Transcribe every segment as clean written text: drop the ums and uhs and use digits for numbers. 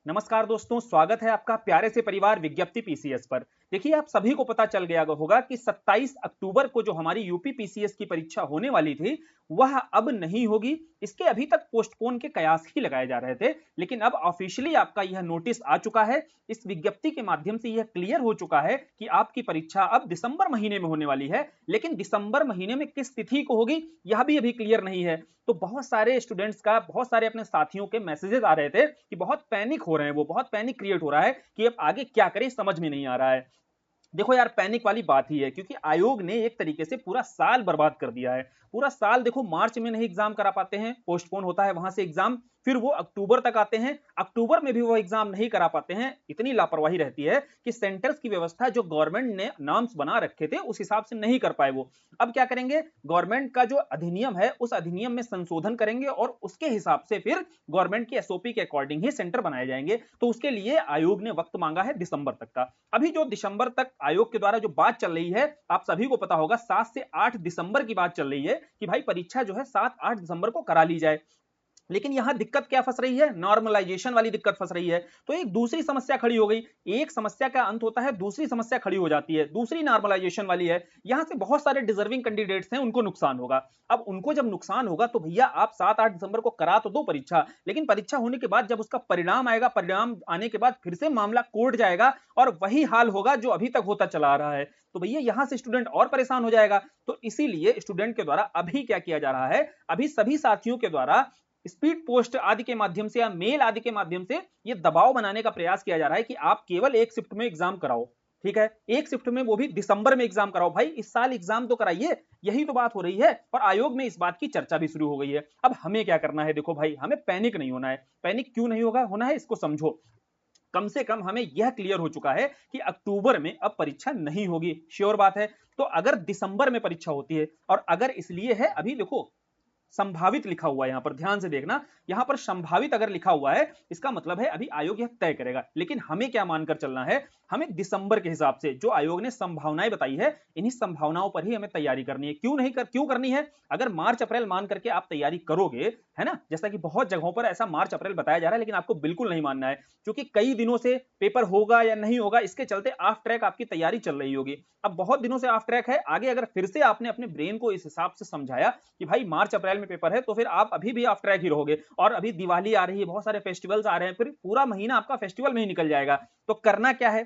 नमस्कार दोस्तों, स्वागत है आपका प्यारे से परिवार विज्ञप्ति पीसीएस पर। देखिए, आप सभी को पता चल गया होगा कि 27 अक्टूबर को जो हमारी यूपी पीसीएस की परीक्षा होने वाली थी, वह अब नहीं होगी। इसके अभी तक पोस्टपोन के कयास ही लगाए जा रहे थे, लेकिन अब ऑफिशियली आपका यह नोटिस आ चुका है। इस विज्ञप्ति के माध्यम से यह क्लियर हो चुका है कि आपकी परीक्षा अब दिसंबर महीने में होने वाली है, लेकिन दिसंबर महीने में किस तिथि को होगी, यह भी अभी क्लियर नहीं है। तो बहुत सारे स्टूडेंट्स का, बहुत सारे अपने साथियों के मैसेजेस आ रहे थे कि बहुत पैनिक हो रहे हैं, वो बहुत पैनिक क्रिएट हो रहा है कि अब आगे क्या करें, समझ में नहीं आ रहा है। देखो यार, पैनिक वाली बात ही है, क्योंकि आयोग ने एक तरीके से पूरा साल बर्बाद कर दिया है। पूरा साल देखो, मार्च में नहीं एग्जाम करा पाते हैं, पोस्टपोन होता है वहां से एग्जाम, फिर वो अक्टूबर तक आते हैं, अक्टूबर में भी वो एग्जाम नहीं करा पाते हैं। इतनी लापरवाही रहती है कि सेंटर्स की व्यवस्था जो गवर्नमेंट ने नॉर्म्स बना रखे थे उस हिसाब से नहीं कर पाए वो। अब क्या करेंगे, गवर्नमेंट का जो अधिनियम है उस अधिनियम में संशोधन करेंगे और उसके हिसाब से फिर गवर्नमेंट की एसओपी के अकॉर्डिंग ही सेंटर बनाए जाएंगे। तो उसके लिए आयोग ने वक्त मांगा है दिसंबर तक का। अभी जो दिसंबर तक आयोग के द्वारा जो बात चल रही है, आप सभी को पता होगा 7 से 8 दिसंबर की बात चल रही है कि भाई परीक्षा जो है 7-8 दिसंबर को करा ली जाए। लेकिन यहां दिक्कत क्या फंस रही है, नॉर्मलाइजेशन वाली दिक्कत फंस रही है। तो एक दूसरी समस्या खड़ी हो गई, एक समस्या का अंत होता है, दूसरी समस्या खड़ी हो जाती है, दूसरी नॉर्मलाइजेशन वाली है। यहां से बहुत सारे डिजर्विंग कैंडिडेट्स हैं, उनको नुकसान होगा। अब उनको जब नुकसान होगा तो भैया आप 7-8 दिसंबर को करा तो दो परीक्षा, लेकिन परीक्षा होने के बाद जब उसका परिणाम आएगा, परिणाम आने के बाद फिर से मामला कोर्ट जाएगा और वही हाल होगा जो अभी तक होता चला आ रहा है। तो भैया यहां से स्टूडेंट और परेशान हो जाएगा। तो इसीलिए स्टूडेंट के द्वारा अभी क्या किया जा रहा है, अभी सभी साथियों के द्वारा स्पीड पोस्ट आदि के माध्यम से या मेल आदि के माध्यम से ये दबाव बनाने का प्रयास किया जा रहा है कि आप केवल एक शिफ्ट में एग्जाम कराओ। ठीक है, एक शिफ्ट में, वो भी दिसंबर में एग्जाम कराओ। भाई इस साल एग्जाम तो कराइए, यही तो बात हो रही है। और आयोग में इस बात की चर्चा भी शुरू हो गई है। अब हमें क्या करना है, देखो भाई, हमें पैनिक नहीं होना है। पैनिक क्यों नहीं होना है, इसको समझो। कम से कम हमें यह क्लियर हो चुका है कि अक्टूबर में अब परीक्षा नहीं होगी, श्योर बात है। तो अगर दिसंबर में परीक्षा होती है, और अगर इसलिए है, अभी देखो संभावित लिखा हुआ है, यहां पर ध्यान से देखना, यहां पर संभावित अगर लिखा हुआ है, इसका मतलब है अभी आयोग यह तय करेगा। लेकिन हमें क्या मानकर चलना है, हमें दिसंबर के हिसाब से जो आयोग ने संभावनाएं बताई है, इन्हीं संभावनाओं पर ही हमें तैयारी करनी है। क्यों करनी है, अगर मार्च अप्रैल मान करके आप तैयारी करोगे, है ना, जैसा कि बहुत जगहों पर ऐसा मार्च अप्रैल बताया जा रहा है, लेकिन आपको बिल्कुल नहीं मानना है, क्योंकि कई दिनों से पेपर होगा या नहीं होगा, इसके चलते ऑफ ट्रैक आपकी तैयारी चल रही होगी। अब बहुत दिनों से ऑफ ट्रैक है, आगे अगर फिर से आपने अपने ब्रेन को इस हिसाब से समझाया कि भाई मार्च अप्रैल में पेपर है, तो फिर आप अभी भी ऑफ ट्रैक ही रहोगे। और अभी दिवाली आ रही है, बहुत सारे फेस्टिवल्स आ रहे हैं, फिर पूरा महीना आपका फेस्टिवल में ही निकल जाएगा। तो करना क्या है,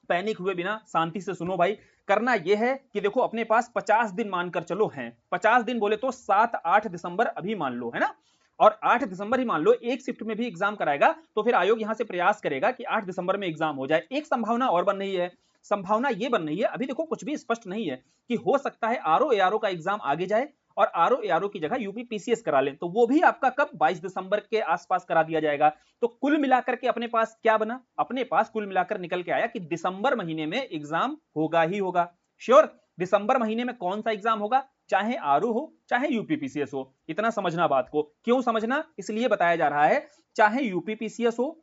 पैनिक हुए बिना शांति से सुनो भाई। करना यह है कि देखो, अपने पास 50 दिन मानकर चलो हैं। 50 दिन बोले तो 7-8 दिसंबर अभी मान लो, है ना। और 8 दिसंबर ही मान लो, एक शिफ्ट में भी एग्जाम कराएगा तो फिर आयोग यहां से प्रयास करेगा कि 8 दिसंबर में एग्जाम हो जाए। एक संभावना और बन रही है, संभावना ये बन रही है, अभी देखो कुछ भी स्पष्ट नहीं है, कि हो सकता है आरओ एआरओ का एग्जाम आगे जाए और आरओ एआरओ की जगह यूपी पीसीएस करा लें, तो वो भी आपका कब, 22 दिसंबर के आसपास करा दिया जाएगा। तो कुल मिलाकर के अपने पास क्या बना, अपने पास कुल मिलाकर निकल के आया कि दिसंबर महीने में एग्जाम होगा ही होगा। श्योर, दिसंबर महीने में कौन सा एग्जाम होगा, चाहे आरओ हो चाहे यूपी पीसीएस हो। इतना समझना बात को। क्यों समझना, इसलिए बताया जा रहा है, चाहे यूपी पीसीएस हो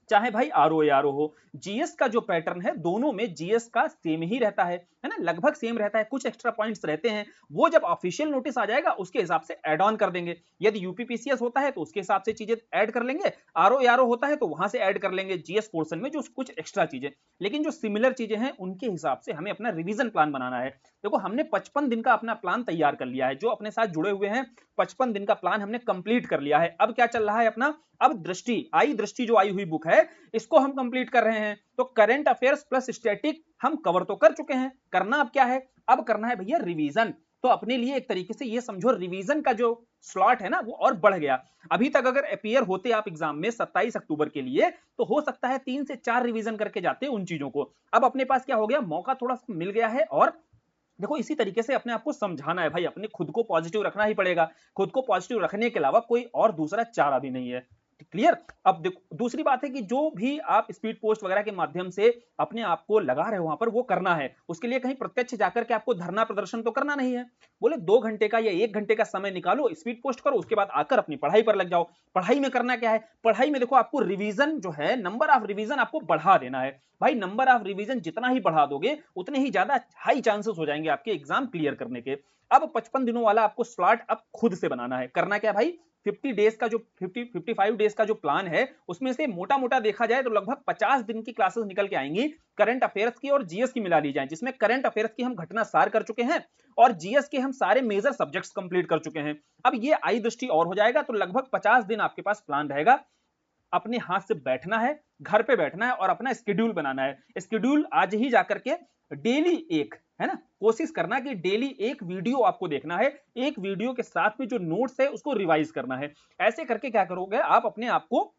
चाहे भाई आरओ आरओ हो, जीएस का जो पैटर्न है दोनों में जीएस का सेम ही रहता है ना, लगभग सेम रहता है, कुछ एक्स्ट्रा पॉइंट्स रहते हैं। वो जब ऑफिशियल नोटिस आ जाएगा उसके हिसाब से ऐड ऑन कर देंगे। यदि यूपीपीसीएस होता है तो उसके हिसाब से चीजें ऐड कर लेंगे, आरओ आरओ होता है तो वहां से ऐड कर लेंगे जीएस पोर्शन में जो कुछ एक्स्ट्रा चीजें। लेकिन जो सिमिलर चीजें हैं उनके हिसाब से हमें अपना रिवीजन प्लान बनाना है। देखो, हमने 55 दिन का अपना प्लान तैयार कर लिया है, जो अपने साथ जुड़े हुए हैं 55 दिन का प्लान हमने कंप्लीट कर लिया है। अब क्या चल रहा है अपना, अब दृष्टि जो आई हुई बुक है, इसको हम कंप्लीट कर रहे हैं। तो करंट अफेयर्स प्लस स्टैटिक हम कवर तो कर चुके हैं, करना अब क्या है, अब करना है भैया रिवीजन। तो अपने लिए एक तरीके से ये समझो, रिवीजन का जो स्लॉट है ना वो और बढ़ गया। अभी तक अगर अपीयर होते आप एग्जाम में 27 अक्टूबर के लिए, तो हो सकता है 3 से 4 रिवीजन करके जाते उन चीजों को। अब अपने पास क्या हो गया, मौका थोड़ा सा मिल गया है। और देखो, इसी तरीके से अपने आप को समझाना है भाई, अपने खुद को पॉजिटिव रखना ही पड़ेगा। खुद को पॉजिटिव रखने के अलावा कोई और दूसरा चारा भी नहीं है। क्लियर। अब देखो, दूसरी बात है कि जो भी आप स्पीड पोस्ट वगैरह के माध्यम से अपने आप को लगा रहे हो वहां पर, वो करना है। उसके लिए कहीं प्रत्यक्ष जाकर के आपको धरना प्रदर्शन तो करना नहीं है। बोले 2 घंटे का या 1 घंटे का समय निकालो, स्पीड पोस्ट करो, उसके बाद आकर अपनी पढ़ाई पर लग जाओ। पढ़ाई में करना क्या है, पढ़ाई में देखो आपको रिवीजन जो है, नंबर ऑफ रिवीजन आपको बढ़ा देना है। भाई नंबर ऑफ रिवीजन जितना ही बढ़ा दोगे उतने ही ज्यादा हाई चांसेस हो जाएंगे आपके एग्जाम क्लियर करने के। अब 55 दिनों वाला आपको स्लॉट अब खुद से बनाना है। करना क्या भाई, 50 डेज का जो 55 डेज का जो प्लान है उसमें से मोटा मोटा देखा जाए तो लगभग 50 दिन की क्लासेस निकल के आएंगी करंट अफेयर्स की और जीएस की मिला ली जाए, जिसमें करंट अफेयर्स की हम घटना सार कर चुके हैं और जीएस के हम सारे मेजर सब्जेक्ट्स कंप्लीट कर चुके हैं। अब ये आई दृष्टि और हो जाएगा, तो लगभग 50 दिन आपके पास प्लान रहेगा। अपने हाथ से बैठना है, घर पे बैठना है और अपना स्केड्यूल बनाना है। स्केड्यूल आज ही जाकर के डेली एक, है ना, कोशिश करना कि डेली एक वीडियो आपको देखना है, एक वीडियो के साथ में जो नोट्स है उसको रिवाइज करना है। ऐसे करके क्या करोगे आप अपने आप को,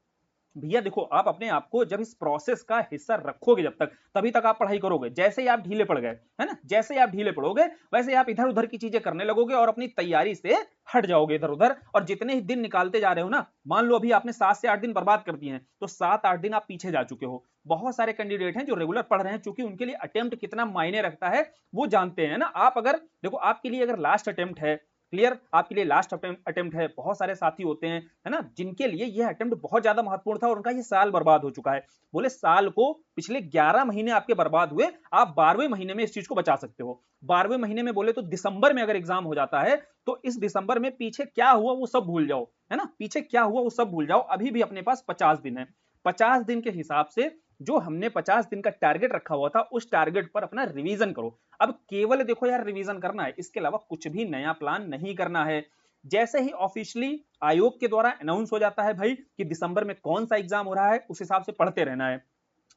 भैया देखो, आप अपने आप को जब इस प्रोसेस का हिस्सा रखोगे जब तक, तभी तक आप पढ़ाई करोगे। जैसे ही आप ढीले पड़ गए, है ना, जैसे ही आप ढीले पड़ोगे वैसे ही आप इधर उधर की चीजें करने लगोगे और अपनी तैयारी से हट जाओगे इधर उधर। और जितने ही दिन निकालते जा रहे हो ना, मान लो अभी आपने 7 से 8 दिन बर्बाद कर दिए हैं, तो 7-8 दिन आप पीछे जा चुके हो। बहुत सारे कैंडिडेट हैं जो रेगुलर पढ़ रहे हैं, क्योंकि उनके लिए अटेम्प्ट कितना मायने रखता है वो जानते हैं ना। आप अगर देखो, आपके लिए अगर लास्ट अटेम्प्ट है, क्लियर, आपके लिए लास्ट अटेम्प्ट है, बहुत सारे साथी होते हैं, है ना, जिनके लिए यह अटेम्प्ट बहुत ज्यादा महत्वपूर्ण था और उनका ये साल बर्बाद हो चुका है। बोले साल को पिछले 11 महीने आपके बर्बाद हुए, आप 12वें महीने में इस चीज को बचा सकते हो। 12वें महीने में बोले तो दिसंबर में अगर एग्जाम हो जाता है, तो इस दिसंबर में पीछे क्या हुआ वो सब भूल जाओ, है ना, पीछे क्या हुआ वो सब भूल जाओ। अभी भी अपने पास 50 दिन है। 50 दिन के हिसाब से जो हमने 50 दिन का टारगेट रखा हुआ था, उस टारगेट पर अपना रिवीजन करो। अब केवल देखो यार, रिवीजन करना है, इसके अलावा कुछ भी नया प्लान नहीं करना है। जैसे ही ऑफिशियली आयोग के द्वारा अनाउंस हो जाता है भाई कि दिसंबर में कौन सा एग्जाम हो रहा है, उस हिसाब से पढ़ते रहना है।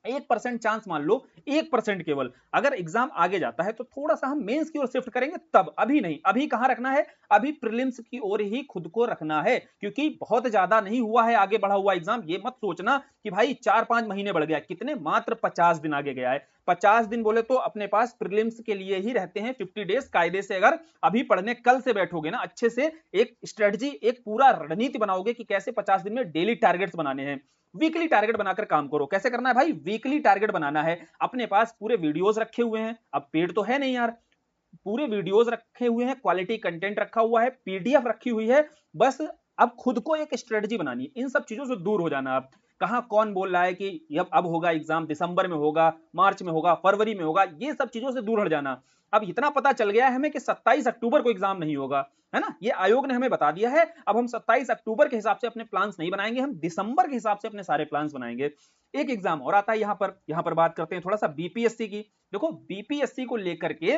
1% चांस मान लो, 1% केवल, अगर एग्जाम आगे जाता है तो थोड़ा सा हम मेंस की ओर शिफ्ट करेंगे, तब, अभी नहीं। अभी कहां रखना है, अभी प्रीलिम्स की ओर ही खुद को रखना है, क्योंकि बहुत ज्यादा नहीं हुआ है आगे बढ़ा हुआ एग्जाम। ये मत सोचना कि भाई 4-5 महीने बढ़ गया, कितने, मात्र 50 दिन आगे गया है। 50 दिन बोले तो अपने पास प्रीलिम्स के लिए ही रहते हैं 50 डेज। कायदे से अगर अभी पढ़ने कल से बैठोगे ना, अच्छे से एक स्ट्रेटजी, एक पूरा रणनीति बनाओगे कि कैसे 50 दिन में डेली टारगेट्स बनाने हैं। वीकली टारगेट बनाकर काम करो। कैसे करना है भाई, वीकली टारगेट बनाना है। अपने पास पूरे वीडियोस रखे हुए हैं, अब पेड तो है नहीं यार, पूरे वीडियोस रखे हुए हैं, क्वालिटी कंटेंट रखा हुआ है, पीडीएफ रखी हुई है। बस अब खुद को एक स्ट्रेटजी बनानी है। इन सब चीजों से दूर हो जाना। आप कहां कौन बोल रहा है कि अब होगा एग्जाम, दिसंबर में होगा, मार्च में होगा, फरवरी में होगा, ये सब चीजों से दूर हट जाना। अब इतना पता चल गया है हमें कि 27 अक्टूबर को एग्जाम नहीं होगा, है ना, ये आयोग ने हमें बता दिया है। अब हम 27 अक्टूबर के हिसाब से अपने प्लान्स नहीं बनाएंगे, हम दिसंबर के हिसाब से अपने सारे प्लान्स बनाएंगे। एक एग्जाम और आता है यहां पर बात करते हैं थोड़ा सा बीपीएससी की। देखो बीपीएससी को लेकर के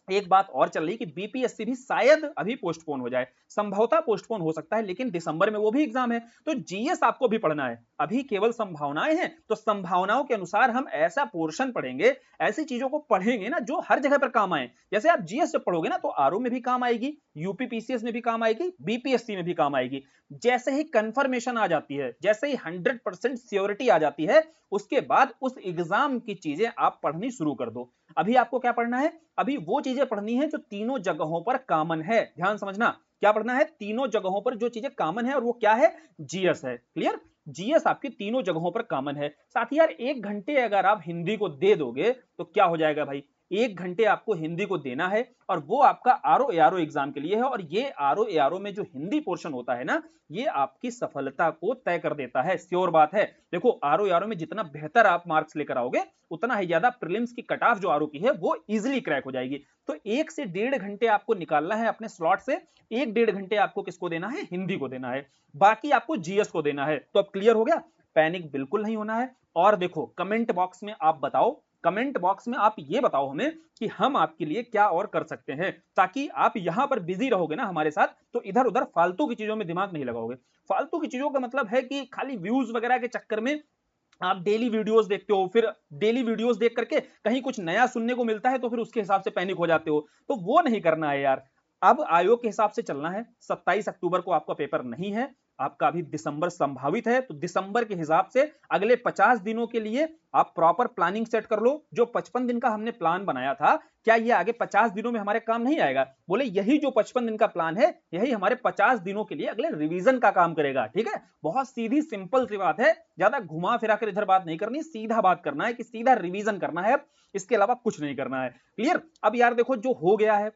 एक बात और चल रही कि बीपीएससी भी शायद अभी पोस्टपोन हो जाए, संभवतः पोस्टपोन हो सकता है, लेकिन दिसंबर में वो भी एग्जाम है। तो जीएस आपको भी पढ़ना है। अभी केवल संभावनाएं हैं, तो संभावनाओं के अनुसार हम ऐसा पोर्शन पढ़ेंगे, ऐसी चीजों को पढ़ेंगे ना जो हर जगह पर काम आए। जैसे आप जीएस जब पढ़ोगे ना, तो आरओ में भी काम आएगी, यूपी पीसीएस में भी काम आएगी, बीपीएससी में भी काम आएगी। जैसे ही कंफर्मेशन आ जाती है, जैसे ही 100% श्योरिटी आ जाती है, उसके बाद उस एग्जाम की चीजें आप पढ़नी शुरू कर दो। अभी आपको क्या पढ़ना है, अभी वो चीजें पढ़नी है जो तीनों जगहों पर कॉमन है। ध्यान समझना, क्या पढ़ना है, तीनों जगहों पर जो चीजें कॉमन है, और वो क्या है, जीएस है। क्लियर, जीएस आपकी तीनों जगहों पर कॉमन है। साथ ही यार 1 घंटे अगर आप हिंदी को दे दोगे तो क्या हो जाएगा भाई, 1 घंटे आपको हिंदी को देना है, और वो आपका आरओ एआरओ एग्जाम के लिए है। और ये आरओ एआरओ में जो हिंदी पोर्शन होता है ना, ये आपकी सफलता को तय कर देता है, श्योर बात है। देखो आरओ एआरओ में जितना बेहतर आप मार्क्स लेकर आओगे, उतना ही ज्यादा प्रीलिम्स की कट ऑफ जो आरओ की है वो इजिली क्रैक हो जाएगी। तो 1 से 1.5 घंटे आपको निकालना है अपने स्लॉट से। 1-1.5 घंटे आपको किसको देना है, हिंदी को देना है, बाकी आपको जीएस को देना है। तो अब क्लियर हो गया, पैनिक बिल्कुल नहीं होना है। और देखो कमेंट बॉक्स में आप बताओ, कमेंट बॉक्स में आप ये बताओ हमें कि हम आपके लिए क्या और कर सकते हैं, ताकि आप यहां पर बिजी रहोगे ना हमारे साथ, तो इधर उधर फालतू की चीजों में दिमाग नहीं लगाओगे। फालतू की चीजों का मतलब है कि खाली व्यूज वगैरह के चक्कर में आप डेली वीडियोस देखते हो, फिर डेली वीडियोस देख करके कहीं कुछ नया सुनने को मिलता है तो फिर उसके हिसाब से पैनिक हो जाते हो। तो वो नहीं करना है यार। अब आयोग के हिसाब से चलना है। 27 अक्टूबर को आपका पेपर नहीं है, आपका अभी दिसंबर संभावित है। तो दिसंबर के हिसाब से अगले 50 दिनों के लिए आप प्रॉपर प्लानिंग सेट कर लो। जो 55 दिन का हमने प्लान बनाया था, क्या ये आगे 50 दिनों में हमारे काम नहीं आएगा? बोले यही जो 55 दिन का प्लान है, यही हमारे 50 दिनों के लिए अगले रिवीजन का काम करेगा। ठीक है, बहुत सीधी सिंपल सी बात है, ज्यादा घुमा फिरा कर इधर बात नहीं करनी, सीधा बात करना है कि सीधा रिवीजन करना है, इसके अलावा कुछ नहीं करना है। क्लियर? अब यार देखो, जो हो गया है,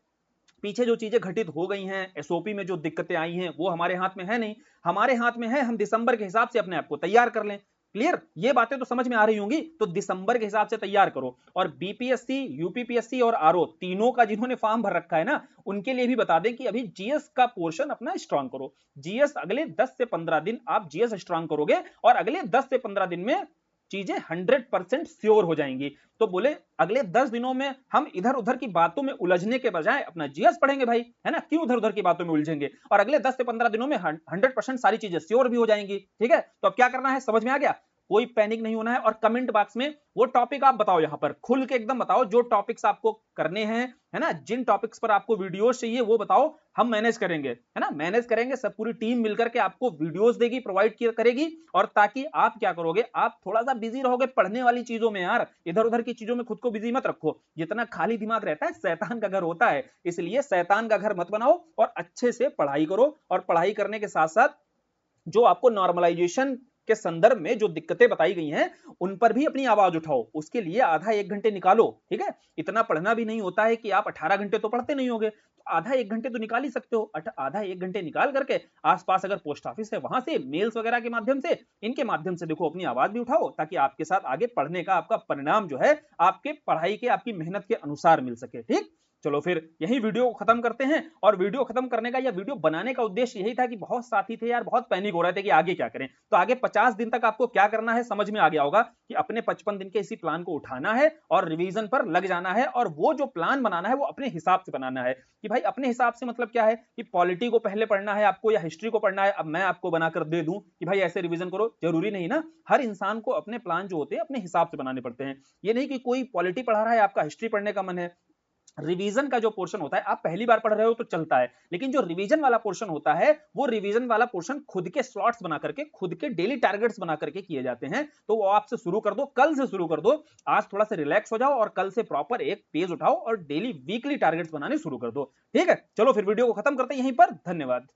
पीछे जो चीजें घटित हो गई हैं, एसओपी में जो दिक्कतें आई हैं, वो हमारे हाथ में है नहीं। हमारे हाथ में है हम दिसंबर के हिसाब से अपने आप को तैयार कर लें। क्लियर, ये बातें तो समझ में आ रही होंगी। तो दिसंबर के हिसाब से तैयार करो। और बीपीएससी, यूपीपीएससी और आरओ तीनों का जिन्होंने फॉर्म भर रखा है ना, उनके लिए भी बता दें कि अभी जीएस का पोर्शन अपना स्ट्रांग करो। जीएस अगले 10 से 15 दिन आप जीएस स्ट्रांग करोगे और अगले 10 से 15 दिन में चीजें 100% श्योर हो जाएंगी। तो बोले अगले 10 दिनों में हम इधर उधर की बातों में उलझने के बजाय अपना जीएस पढ़ेंगे भाई, है ना, क्यों उधर उधर की बातों में उलझेंगे, और अगले 10 से 15 दिनों में 100% सारी चीजें श्योर भी हो जाएंगी। ठीक है, तो अब क्या करना है, समझ में आ गया। कोई पैनिक नहीं होना है। और कमेंट बॉक्स में वो टॉपिक आप बताओ, यहां पर खुल के एकदम बताओ जो टॉपिक्स आपको करने हैं, है ना, जिन टॉपिक्स पर आपको वीडियोस चाहिए वो बताओ, हम मैनेज करेंगे, है ना, मैनेज करेंगे। सब पूरी टीम मिलकर के आपको वीडियोस देगी, प्रोवाइड करेगी। और ताकि आप क्या करोगे, आप थोड़ा सा बिजी रहोगे पढ़ने वाली चीजों में यार, इधर उधर की चीजों में खुद को बिजी मत रखो। जितना खाली दिमाग रहता है शैतान का घर होता है, इसलिए शैतान का घर मत बनाओ और अच्छे से पढ़ाई करो। और पढ़ाई करने के साथ साथ जो आपको नॉर्मलाइजेशन के संदर्भ में जो दिक्कतें बताई गई हैं उन पर भी अपनी आवाज उठाओ। उसके लिए आधा 1 घंटे निकालो। ठीक है, इतना पढ़ना भी नहीं होता है कि आप 18 घंटे तो पढ़ते नहीं होगे, तो आधा 1 घंटे तो निकाल ही सकते हो। आधा 1 घंटे निकाल करके आसपास अगर पोस्ट ऑफिस है वहां से मेल्स वगैरह के माध्यम से, इनके माध्यम से देखो अपनी आवाज भी उठाओ, ताकि आपके साथ आगे पढ़ने का आपका परिणाम जो है आपके पढ़ाई के, आपकी मेहनत के अनुसार मिल सके। ठीक, चलो फिर यही वीडियो को खत्म करते हैं। और वीडियो खत्म करने का या वीडियो बनाने का उद्देश्य यही था कि बहुत साथी थे यार, बहुत पैनिक हो रहे थे कि आगे क्या करें। तो आगे 50 दिन तक आपको क्या करना है समझ में आ गया होगा कि अपने 55 दिन के इसी प्लान को उठाना है और रिवीजन पर लग जाना है। और वो जो प्लान बनाना है वो अपने हिसाब से बनाना है। कि भाई अपने हिसाब से मतलब क्या है कि पॉलिटी को पहले पढ़ना है आपको या हिस्ट्री को पढ़ना है। अब मैं आपको बनाकर दे दूं कि भाई ऐसे रिवीजन करो, जरूरी नहीं ना। हर इंसान को अपने प्लान जो होते हैं अपने हिसाब से बनाने पड़ते हैं। ये नहीं कि कोई पॉलिटी पढ़ा रहा है, आपका हिस्ट्री पढ़ने का मन है। रिवीजन का जो पोर्शन होता है, आप पहली बार पढ़ रहे हो तो चलता है, लेकिन जो रिवीजन वाला पोर्शन होता है वो रिवीजन वाला पोर्शन खुद के स्लॉट्स बना करके, खुद के डेली टारगेट्स बना करके किए जाते हैं। तो वो आपसे शुरू कर दो, कल से शुरू कर दो। आज थोड़ा सा रिलैक्स हो जाओ और कल से प्रॉपर एक पेज उठाओ और डेली वीकली टारगेट्स बनाने शुरू कर दो। ठीक है, चलो फिर वीडियो को खत्म करते हैं यहीं पर। धन्यवाद।